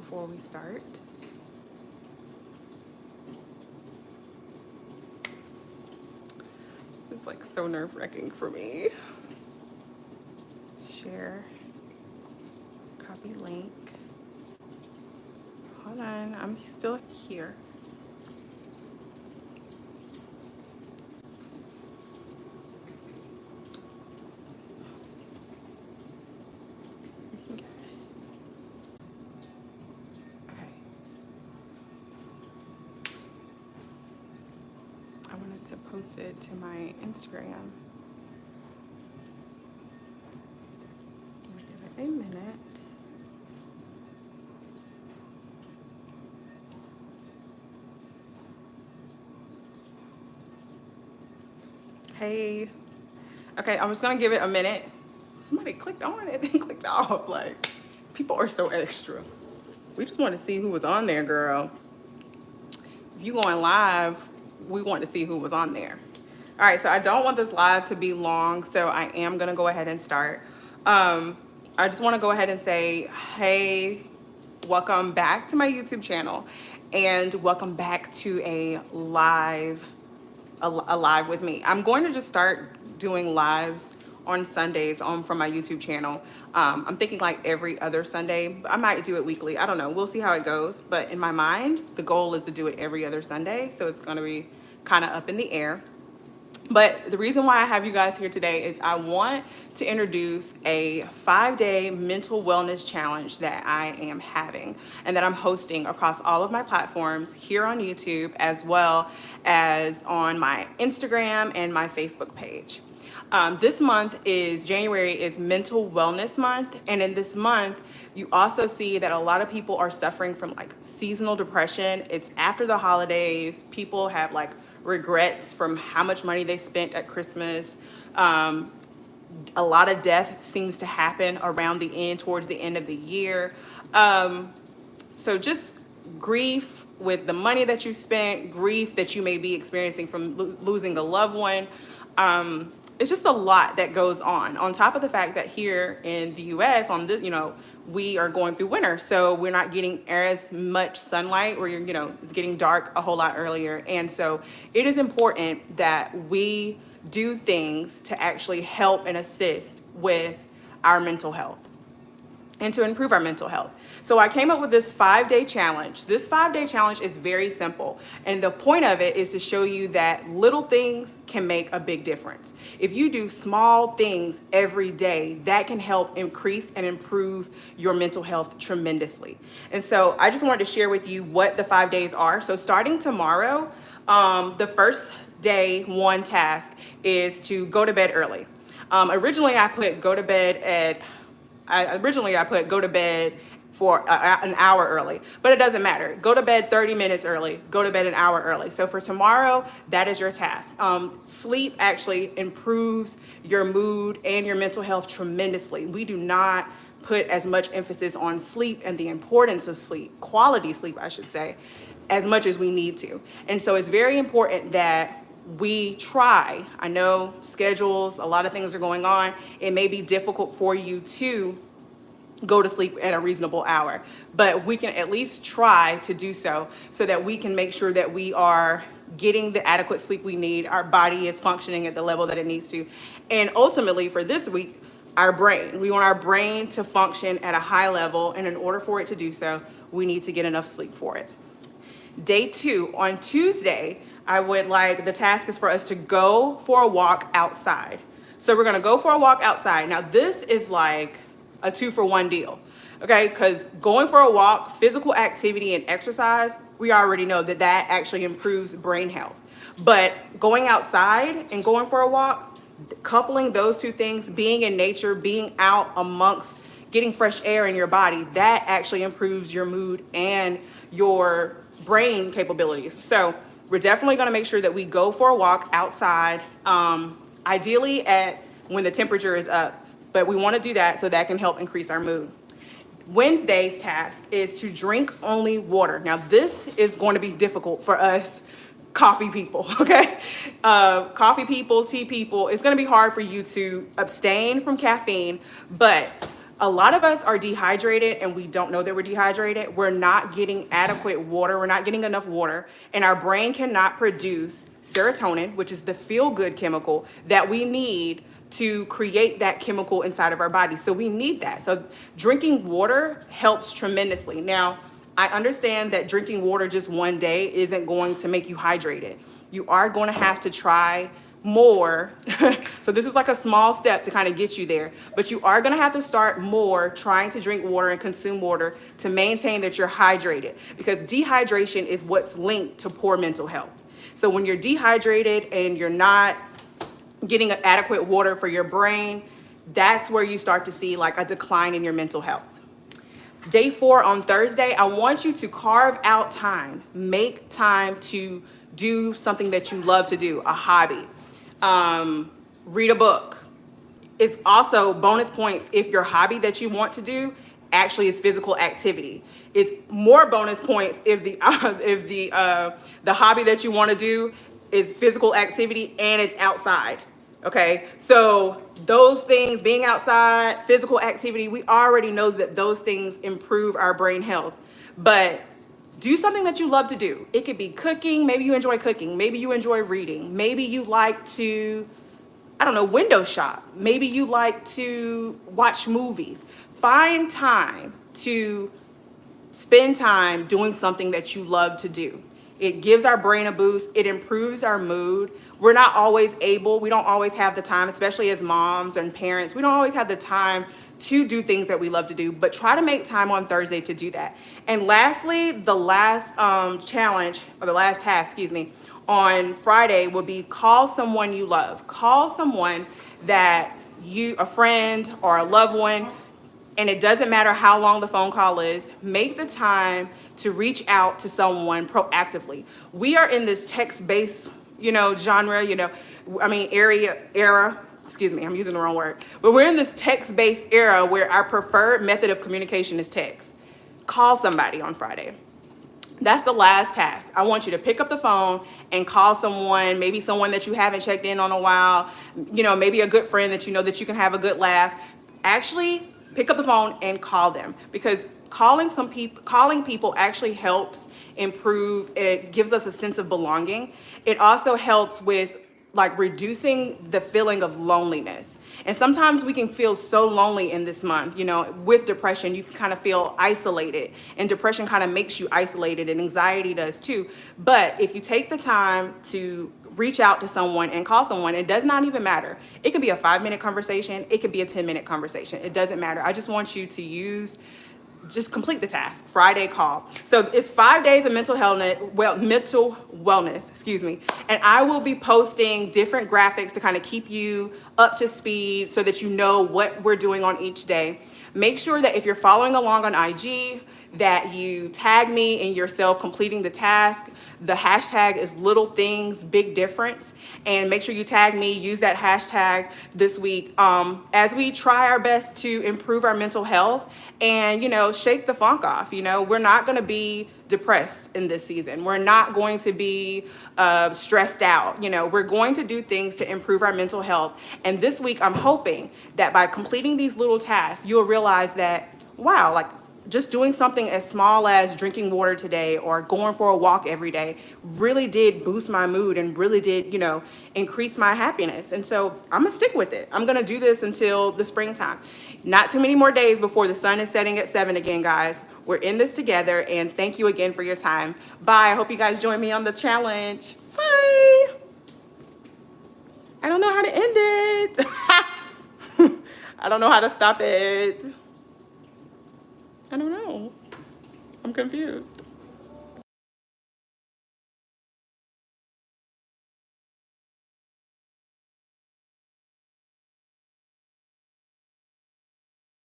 before we start. This is like so nerve-wracking for me. Share, copy link. Hold on, I'm still here. Okay. I wanted to post it to my Instagram. Give it a minute. Hey. Okay, I'm just gonna give it a minute. Somebody clicked on it, then clicked off. Like, people are so extra. We just want to see who was on there, girl. If you going live, we want to see who was on there. All right, so I don't want this live to be long, so I am gonna go ahead and start. I just want to go ahead and say, hey, welcome back to my YouTube channel, and welcome back to a live with me. I'm going to just start doing lives on Sundays from my YouTube channel. I'm thinking like every other Sunday. I might do it weekly. I don't know. We'll see how it goes. But in my mind, the goal is to do it every other Sunday. So it's going to be kind of up in the air. But the reason why I have you guys here today is I want to introduce a 5-day mental wellness challenge that I am having and that I'm hosting across all of my platforms here on YouTube, as well as on my Instagram and my Facebook page. This month January is Mental Wellness Month. And in this month, you also see that a lot of people are suffering from like seasonal depression. It's after the holidays. People have like regrets from how much money they spent at Christmas. A lot of death seems to happen around towards the end of the year. So just grief with the money that you spent, grief that you may be experiencing from losing a loved one. It's just a lot that goes on top of the fact that here in the US we are going through winter, so we're not getting as much sunlight, or it's getting dark a whole lot earlier. And so it is important that we do things to actually help and assist with our mental health and to improve our mental health. So I came up with this 5-day challenge. This 5-day challenge is very simple. And the point of it is to show you that little things can make a big difference. If you do small things every day, that can help increase and improve your mental health tremendously. And so I just wanted to share with you what the 5 days are. So starting tomorrow, the first day one task is to go to bed early. Originally I put go to bed for an hour early, but it doesn't matter. Go to bed 30 minutes early, go to bed an hour early. So for tomorrow, that is your task. Sleep actually improves your mood and your mental health tremendously. We do not put as much emphasis on sleep and the importance of sleep, quality sleep, I should say, as much as we need to. And so it's very important that we try. I know schedules, a lot of things are going on. It may be difficult for you to go to sleep at a reasonable hour, but we can at least try to do so that we can make sure that we are getting the adequate sleep we need. Our body is functioning at the level that it needs to. And ultimately for this week, we want our brain to function at a high level. And in order for it to do so, we need to get enough sleep for it. Day 2, on Tuesday, the task is for us to go for a walk outside. So we're gonna go for a walk outside. Now this is like a 2-for-1 deal, okay? Because going for a walk, physical activity and exercise, we already know that actually improves brain health. But going outside and going for a walk, coupling those two things, being in nature, being out amongst, getting fresh air in your body, that actually improves your mood and your brain capabilities. So we're definitely gonna make sure that we go for a walk outside, ideally when the temperature is up. But we want to do that so that can help increase our mood. Wednesday's task is to drink only water. Now this is going to be difficult for us coffee people, okay? Coffee people, tea people, it's going to be hard for you to abstain from caffeine, but A lot of us are dehydrated and we don't know that we're dehydrated. We're not getting adequate water. We're not getting enough water. And our brain cannot produce serotonin, which is the feel-good chemical that we need to create that chemical inside of our body. So we need that. So drinking water helps tremendously. Now, I understand that drinking water just one day isn't going to make you hydrated. You are going to have to try more. So this is like a small step to kind of get you there, but you are going to have to start more trying to drink water and consume water to maintain that you're hydrated, because dehydration is what's linked to poor mental health. So when you're dehydrated and you're not getting adequate water for your brain, that's where you start to see like a decline in your mental health. Day 4 on Thursday, I want you to carve out time, make time to do something that you love to do, a hobby. Read a book. It's also bonus points if your hobby that you want to do actually is physical activity. It's more bonus points if the hobby that you want to do is physical activity and it's outside. Okay, so those things, being outside, physical activity, we already know that those things improve our brain health. But do something that you love to do. It could be cooking. Maybe you enjoy cooking. Maybe you enjoy reading. Maybe you like to, I don't know, window shop. Maybe you like to watch movies. Find time to spend time doing something that you love to do. It gives our brain a boost. It improves our mood. We don't always have the time, especially as moms and parents. We don't always have the time to do things that we love to do, but try to make time on Thursday to do that. And lastly, the last challenge, or the last task, excuse me, on Friday will be call someone you love. Call someone that a friend or a loved one, and it doesn't matter how long the phone call is, make the time to reach out to someone proactively. We are in this text-based, genre, era. Excuse me, I'm using the wrong word. But we're in this text-based era where our preferred method of communication is text. Call somebody on Friday. That's the last task. I want you to pick up the phone and call someone, maybe someone that you haven't checked in on a while, maybe a good friend that you know that you can have a good laugh. Actually, pick up the phone and call them, because calling people actually helps improve. It gives us a sense of belonging. It also helps with reducing the feeling of loneliness. And sometimes we can feel so lonely in this month, with depression, you can kind of feel isolated, and depression kind of makes you isolated, and anxiety does too. But if you take the time to reach out to someone and call someone, it does not even matter. It could be a 5-minute conversation. It could be a 10-minute conversation. It doesn't matter. I just want you to just complete the task. Friday call. So it's 5 days of mental wellness, excuse me. And I will be posting different graphics to kind of keep you up to speed so that you know what we're doing on each day. Make sure that if you're following along on IG, that you tag me in yourself completing the task. The hashtag is little things, big difference. And make sure you tag me, use that hashtag this week as we try our best to improve our mental health and, shake the funk off. We're not going to be depressed in this season. We're not going to be stressed out. We're going to do things to improve our mental health. And this week, I'm hoping that by completing these little tasks, you'll realize that, wow, just doing something as small as drinking water today or going for a walk every day really did boost my mood and really did, increase my happiness. And so I'm gonna stick with it. I'm gonna do this until the springtime. Not too many more days before the sun is setting at 7 again, guys. We're in this together, and thank you again for your time. Bye. I hope you guys join me on the challenge. Bye. I don't know how to end it. I don't know how to stop it. I don't know. I'm confused.